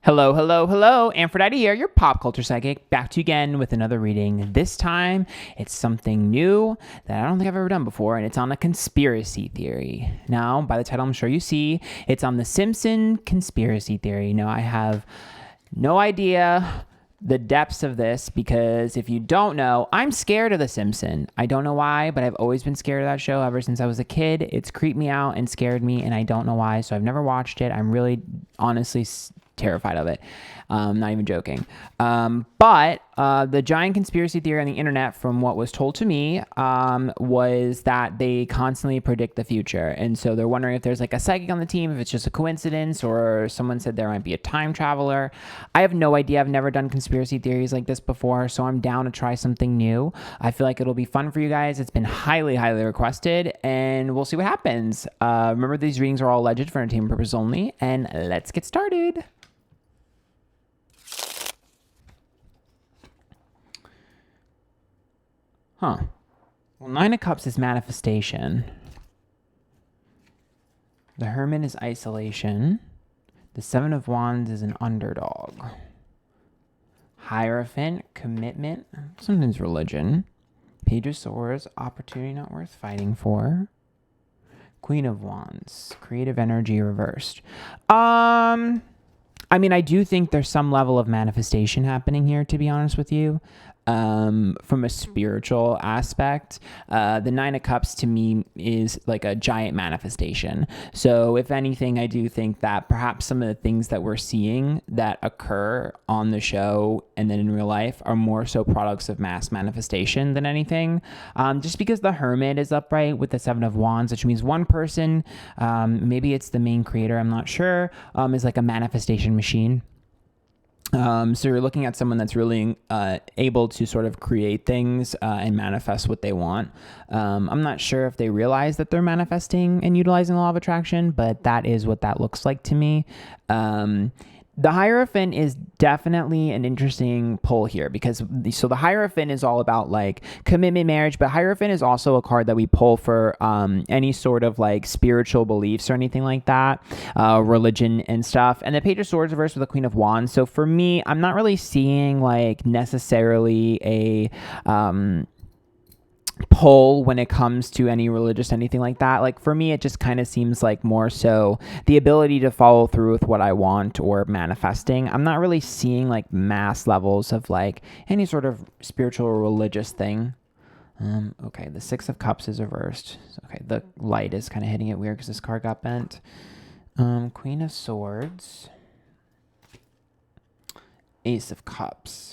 Hello, hello, hello. Antphrodite here, your pop culture psychic, back to you again with another reading. This time, it's something new that I don't think I've ever done before, and it's on a conspiracy theory. Now, by the title, I'm sure you see, it's on the Simpson conspiracy theory. Now, I have no idea the depths of this because if you don't know, I'm scared of The Simpsons. I don't know why, but I've always been scared of that show ever since I was a kid. It's creeped me out and scared me, and I don't know why, so I've never watched it. I'm really, honestly terrified of it. Not even joking. But the giant conspiracy theory on the internet, from what was told to me, was that they constantly predict the future. And so they're wondering if there's like a psychic on the team, if it's just a coincidence, or someone said there might be a time traveler. I have no idea. I've never done conspiracy theories like this before, so I'm down to try something new. I feel like it'll be fun for you guys. It's been highly, highly requested, and we'll see what happens. Remember, these readings are all alleged for entertainment purposes only, and let's get started. Well, Nine of Cups is manifestation. The Hermit is isolation. The Seven of Wands is an underdog. Hierophant, commitment, sometimes religion. Page of Swords, opportunity not worth fighting for. Queen of Wands, creative energy reversed. I mean, I do think there's some level of manifestation happening here, to be honest with you. From a spiritual aspect, the Nine of Cups to me is like a giant manifestation. So if anything, I do think that perhaps some of the things that we're seeing that occur on the show and then in real life are more so products of mass manifestation than anything. Just because the Hermit is upright with the Seven of Wands, which means one person, maybe it's the main creator, I'm not sure, is like a manifestation machine. So you're looking at someone that's really able to sort of create things and manifest what they want. I'm not sure if they realize that they're manifesting and utilizing the law of attraction, but that is what that looks like to me. The Hierophant is definitely an interesting pull here because the Hierophant is all about like commitment, marriage, but Hierophant is also a card that we pull for any sort of like spiritual beliefs or anything like that, religion and stuff. And the Page of Swords reversed with the Queen of Wands. So for me, I'm not really seeing like necessarily a pull when it comes to any religious anything like that. Like for me, it just kind of seems like more so the ability to follow through with what I want or manifesting. I'm not really seeing like mass levels of like any sort of spiritual or religious thing. Okay, the Six of Cups is reversed. Okay, the light is kind of hitting it weird because this card got bent. Queen of Swords, Ace of Cups.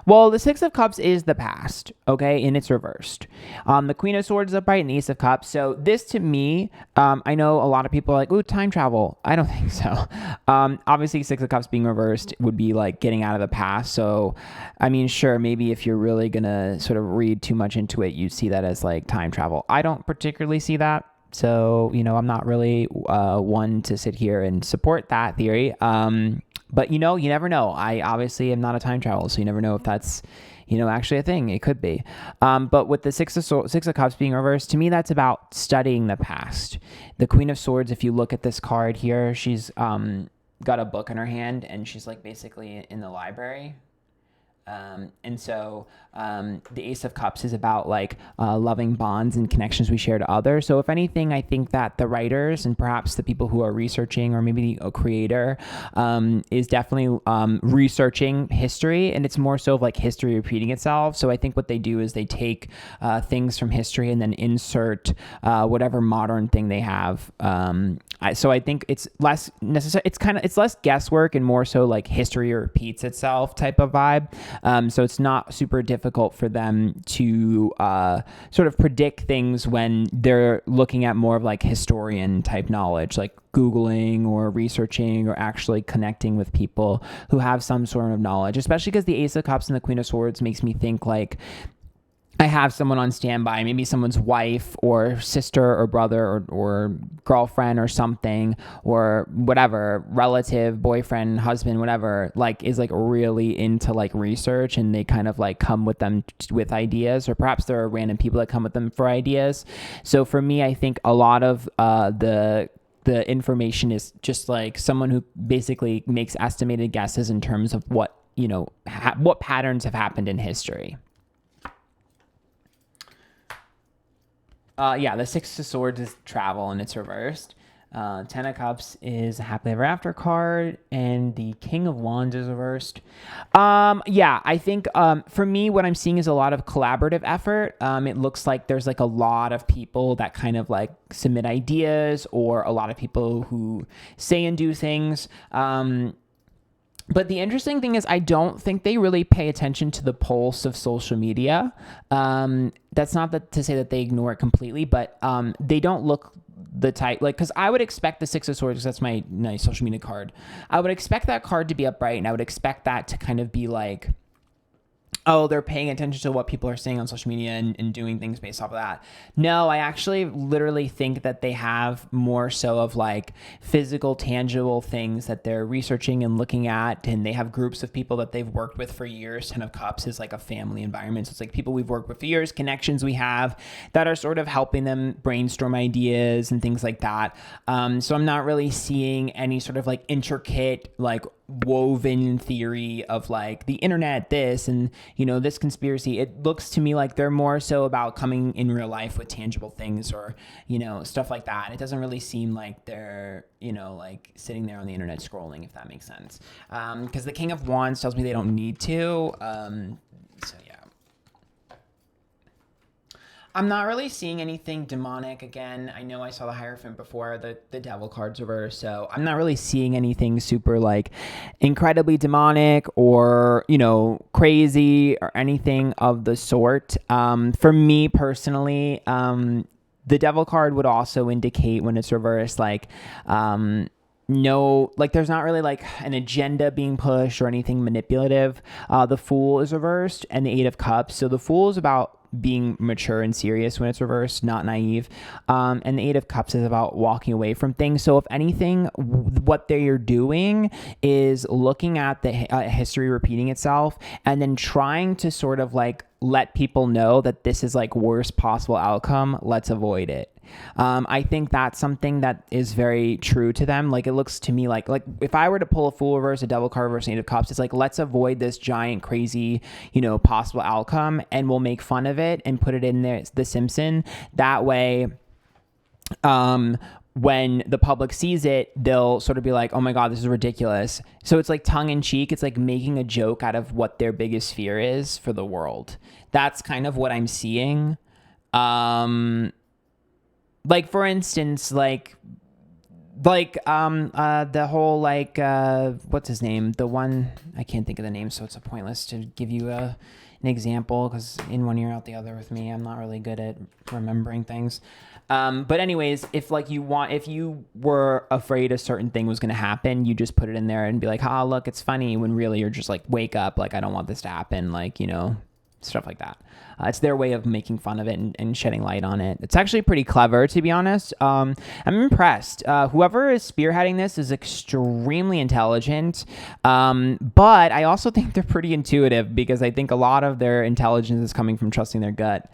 Well, the Six of Cups is the past, okay, and it's reversed. The Queen of Swords is upright and the Ace of Cups. So this to me, I know a lot of people are like, ooh, time travel. I don't think so. Obviously, Six of Cups being reversed would be like getting out of the past. So, I mean, sure, maybe if you're really going to sort of read too much into it, you see that as like time travel. I don't particularly see that. So, you know, I'm not really one to sit here and support that theory. But, you know, you never know. I obviously am not a time traveler, so you never know if that's, you know, actually a thing. It could be. But with the Six of Cups being reversed, to me, that's about studying the past. The Queen of Swords, if you look at this card here, she's got a book in her hand, and she's like basically in the library. And so the Ace of Cups is about like loving bonds and connections we share to others. So if anything, I think that the writers and perhaps the people who are researching, or maybe a creator, is definitely researching history, and it's more so of like history repeating itself. So I think what they do is they take things from history and then insert whatever modern thing they have. So I think it's less necessary. It's less guesswork and more so like history repeats itself type of vibe. So it's not super difficult for them to sort of predict things when they're looking at more of like historian type knowledge, like Googling or researching or actually connecting with people who have some sort of knowledge, especially because the Ace of Cups and the Queen of Swords makes me think like I have someone on standby, maybe someone's wife or sister or brother or girlfriend or something, or whatever, relative, boyfriend, husband, whatever, like is like really into like research, and they kind of like come with them with ideas, or perhaps there are random people that come with them for ideas. So for me, I think a lot of the the information is just like someone who basically makes estimated guesses in terms of what, what patterns have happened in history. The Six of Swords is travel and it's reversed. Ten of Cups is a happily ever after card, and the King of Wands is reversed. I think for me, what I'm seeing is a lot of collaborative effort. It looks like there's like a lot of people that kind of like submit ideas, or a lot of people who say and do things. But the interesting thing is I don't think they really pay attention to the pulse of social media. That's not to say that they ignore it completely, but they don't look the type, like, because I would expect the Six of Swords, because that's my nice social media card. I would expect that card to be upright, and I would expect that to kind of be like, oh, they're paying attention to what people are saying on social media and doing things based off of that. No, I actually literally think that they have more so of like physical, tangible things that they're researching and looking at. And they have groups of people that they've worked with for years. Ten of Cups is like a family environment. So it's like people we've worked with for years, connections we have that are sort of helping them brainstorm ideas and things like that. So I'm not really seeing any sort of like intricate, like woven theory of like the internet, this and this conspiracy. It looks to me like they're more so about coming in real life with tangible things, or stuff like that. It doesn't really seem like they're like sitting there on the internet scrolling, if that makes sense, because the King of Wands tells me they don't need to. I'm not really seeing anything demonic. Again, I know I saw the Hierophant before, the Devil card's reversed, so I'm not really seeing anything super like incredibly demonic or crazy or anything of the sort. For me personally, the Devil card would also indicate when it's reversed, like no, like there's not really like an agenda being pushed or anything manipulative. The Fool is reversed, and the Eight of Cups. So the Fool is about being mature and serious when it's reversed, not naive. And the Eight of Cups is about walking away from things. So if anything, what they're doing is looking at the history repeating itself and then trying to sort of like let people know that this is like worst possible outcome. Let's avoid it. I think that's something that is very true to them. Like it looks to me like if I were to pull a Fool reverse, a Devil card reverse, Eight of Cups, it's like, let's avoid this giant crazy, possible outcome, and we'll make fun of it and put it in there, the Simpson. That way, when the public sees it, they'll sort of be like, oh my God, this is ridiculous. So it's like tongue in cheek. It's like making a joke out of what their biggest fear is for the world. That's kind of what I'm seeing. Like for instance, the whole what's his name? The one, I can't think of the name, so it's pointless to give you an example, because in one ear out the other with me, I'm not really good at remembering things. But anyways, if you were afraid a certain thing was going to happen, you just put it in there and be like, look, it's funny, when really you're just like, wake up, like, I don't want this to happen, stuff like that. It's their way of making fun of it and shedding light on it. It's actually pretty clever, to be honest. I'm impressed. Whoever is spearheading this is extremely intelligent, but I also think they're pretty intuitive, because I think a lot of their intelligence is coming from trusting their gut.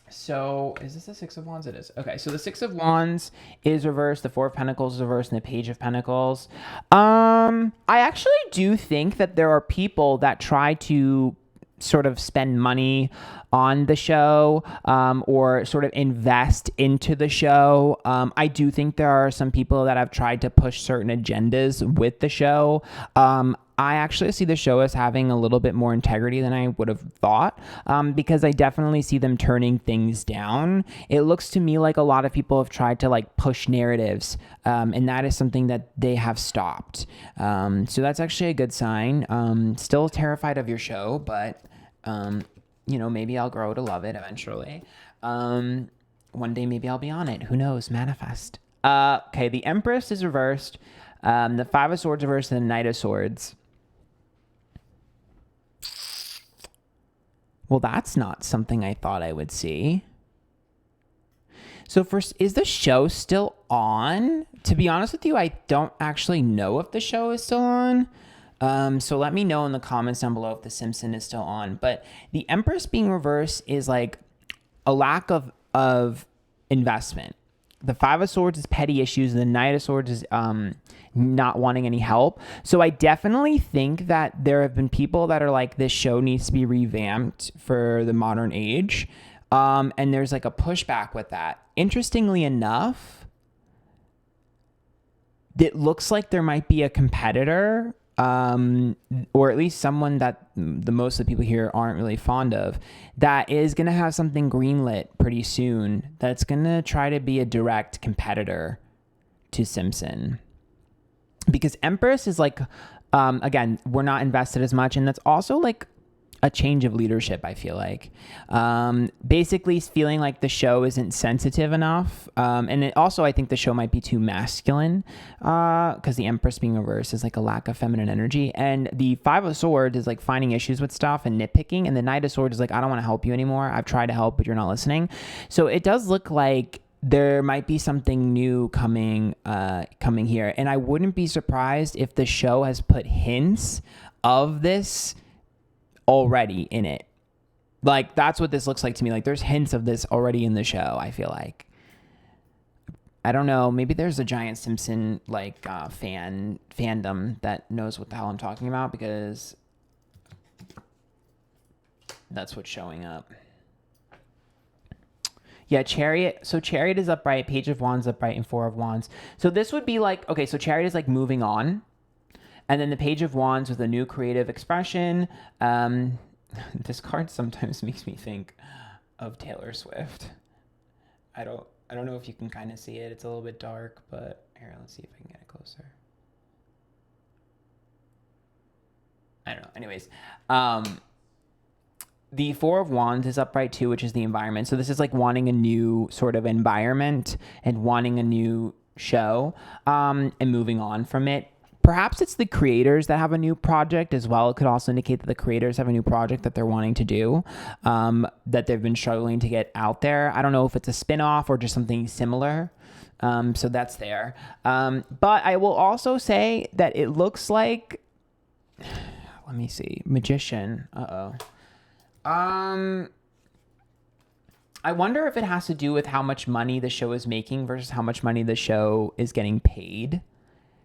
So is this the Six of Wands? It is. Okay, so the Six of Wands is reversed, the Four of Pentacles is reversed, and the Page of Pentacles. I actually do think that there are people that try to sort of spend money on the show, or sort of invest into the show. I do think there are some people that have tried to push certain agendas with the show. I actually see the show as having a little bit more integrity than I would have thought, because I definitely see them turning things down. It looks to me like a lot of people have tried to like push narratives, and that is something that they have stopped. So that's actually a good sign. Still terrified of your show, but maybe I'll grow to love it eventually. One day maybe I'll be on it. Who knows? Manifest. Okay, the Empress is reversed. The Five of Swords reversed, and the Knight of Swords. Well, that's not something I thought I would see. So first, is the show still on? To be honest with you, I don't actually know if the show is still on. So let me know in the comments down below if the Simpson is still on. But the Empress being reversed is like a lack of investment. the Five of Swords is petty issues, and the Knight of Swords is not wanting any help. So I definitely think that there have been people that are like, this show needs to be revamped for the modern age. And there's like a pushback with that. Interestingly enough, it looks like there might be a competitor, or at least someone that the most of the people here aren't really fond of, that is going to have something greenlit pretty soon that's going to try to be a direct competitor to Simpson. Because Empress is like, again, we're not invested as much, and that's also like a change of leadership, I feel like. Basically feeling like the show isn't sensitive enough. And it also, I think the show might be too masculine, because the Empress being reversed is like a lack of feminine energy. And the Five of Swords is like finding issues with stuff and nitpicking. And the Knight of Swords is like, I don't want to help you anymore. I've tried to help, but you're not listening. So it does look like there might be something new coming here. And I wouldn't be surprised if the show has put hints of this already in it. Like, that's what this looks like to me. Like, there's hints of this already in the show, I feel like. I don't know. Maybe there's a giant Simpson, like, fandom that knows what the hell I'm talking about, because that's what's showing up. Yeah, Chariot. So Chariot is upright, Page of Wands upright, and Four of Wands. So this would be like, okay, so Chariot is like moving on. And then the Page of Wands with a new creative expression. This card sometimes makes me think of Taylor Swift. I don't know if you can kind of see it. It's a little bit dark, but here, let's see if I can get it closer. I don't know. Anyways, the Four of Wands is upright too, which is the environment. So this is like wanting a new sort of environment and wanting a new show, and moving on from it. Perhaps it's the creators that have a new project as well. It could also indicate that the creators have a new project that they're wanting to do, that they've been struggling to get out there. I don't know if it's a spin-off or just something similar. So that's there. But I will also say that it looks like, let me see, Magician. I wonder if it has to do with how much money the show is making versus how much money the show is getting paid.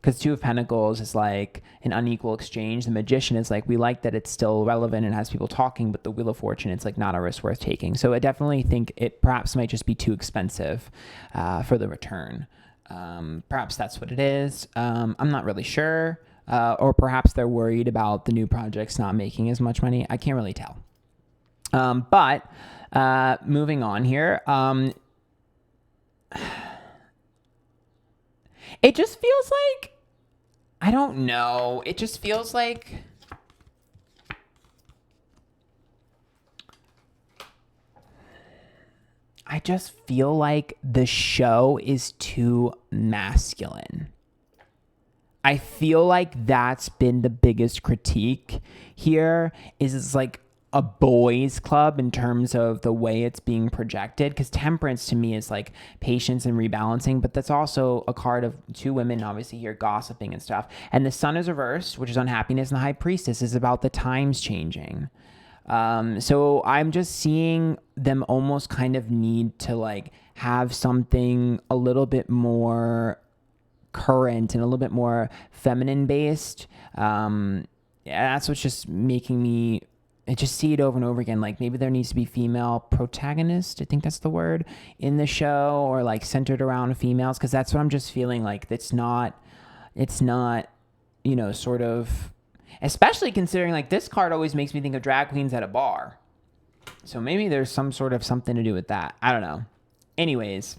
Because Two of Pentacles is like an unequal exchange. The Magician is like, we like that it's still relevant and has people talking, but the Wheel of Fortune, it's like not a risk worth taking. So I definitely think it perhaps might just be too expensive for the return. Perhaps that's what it is. I'm not really sure. Or perhaps they're worried about the new projects not making as much money. I can't really tell. But moving on here. It just feels like, I don't know. It just feels like the show is too masculine. I feel like that's been the biggest critique here, is it's like a boys club in terms of the way it's being projected, because Temperance to me is like patience and rebalancing, but that's also a card of two women obviously here gossiping and stuff. And the Sun is reversed, which is unhappiness, and the High Priestess is about the times changing. So I'm just seeing them almost kind of need to like have something a little bit more current and a little bit more feminine based. Yeah, that's what's just making me, I just see it over and over again. Like maybe there needs to be female protagonist, I think that's the word, in the show, or like centered around females. Cause that's what I'm just feeling like. It's not, you know, sort of, especially considering like this card always makes me think of drag queens at a bar. So maybe there's some sort of something to do with that. I don't know. Anyways,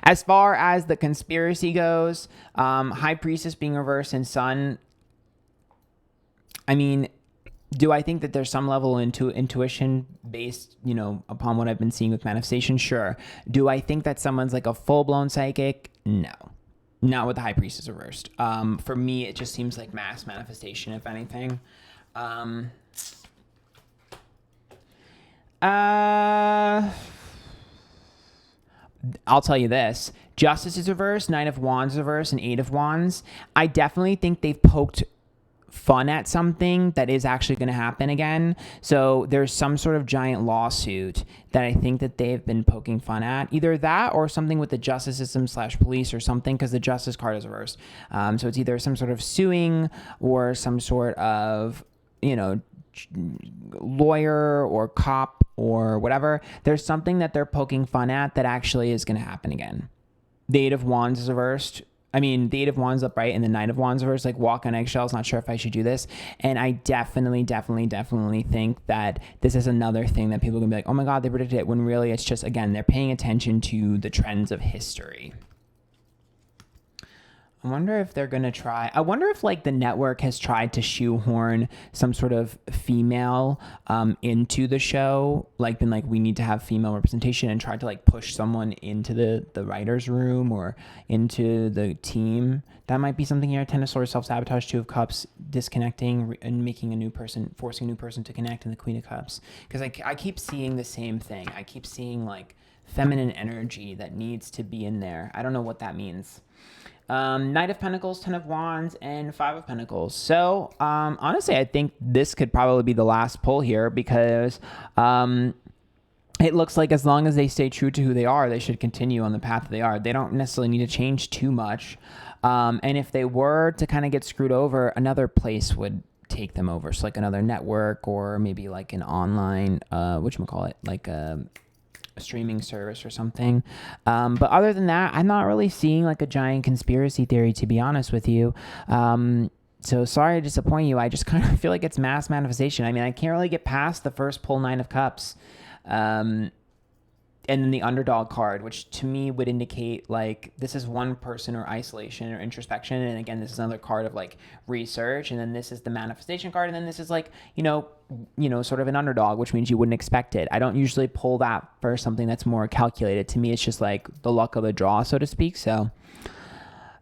as far as the conspiracy goes, High Priestess being reversed and Sun, I mean, do I think that there's some level into intuition based, you know, upon what I've been seeing with manifestation? Sure. Do I think that someone's like a full-blown psychic? No. Not with the High Priestess reversed. For me, it just seems like mass manifestation, if anything. I'll tell you this. Justice is reversed, Nine of Wands reversed, and Eight of Wands. I definitely think they've poked fun at something that is actually going to happen again. So there's some sort of giant lawsuit that I think that they've been poking fun at. Either that or something with the justice system / police or something, because the justice card is reversed. So it's either some sort of suing or some sort of, lawyer or cop or whatever. There's something that they're poking fun at that actually is going to happen again. The Eight of Wands is reversed. The Eight of Wands upright and the Nine of Wands reversed, like walk on eggshells, not sure if I should do this. And I definitely think that this is another thing that people are going to be like, oh my God, they predicted it, when really it's just, again, they're paying attention to the trends of history. I wonder if they're going to try. I wonder if the network has tried to shoehorn some sort of female into the show, we need to have female representation, and tried to push someone into the writer's room or into the team. That might be something here. Ten of Swords, self-sabotage, Two of Cups, disconnecting and making a new person, forcing a new person to connect, and the Queen of Cups. Because I keep seeing the same thing. I keep seeing feminine energy that needs to be in there. I don't know what that means. Knight of Pentacles, Ten of Wands, and Five of Pentacles. So, honestly, I think this could probably be the last pull here, because it looks like as long as they stay true to who they are, they should continue on the path that they are. They don't necessarily need to change too much. And if they were to kind of get screwed over, another place would take them over. So another network, or maybe an online, whatchamacallit, a streaming service or something. But other than that, I'm not really seeing a giant conspiracy theory, to be honest with you. So sorry to disappoint you. I just kind of feel like it's mass manifestation. I can't really get past the first pull, Nine of Cups. And then the underdog card, which to me would indicate this is one person or isolation or introspection. And again, this is another card of research. And then this is the manifestation card. And then this is sort of an underdog, which means you wouldn't expect it. I don't usually pull that for something that's more calculated. To me, it's just the luck of the draw, so to speak. So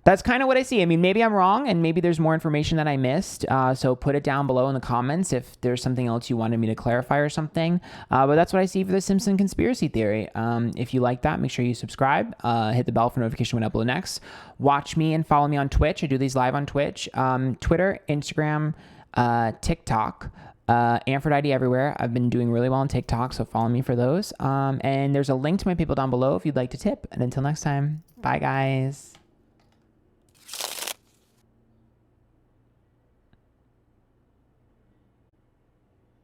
that's kind of what I see. Maybe I'm wrong, and maybe there's more information that I missed. So put it down below in the comments if there's something else you wanted me to clarify or something. But that's what I see for the Simpson conspiracy theory. If you like that, make sure you subscribe. Hit the bell for notification when I upload next. Watch me and follow me on Twitch. I do these live on Twitch, Twitter, Instagram, TikTok. Antphrodite everywhere. I've been doing really well on TikTok, so follow me for those. And there's a link to my people down below if you'd like to tip. And until next time, bye guys.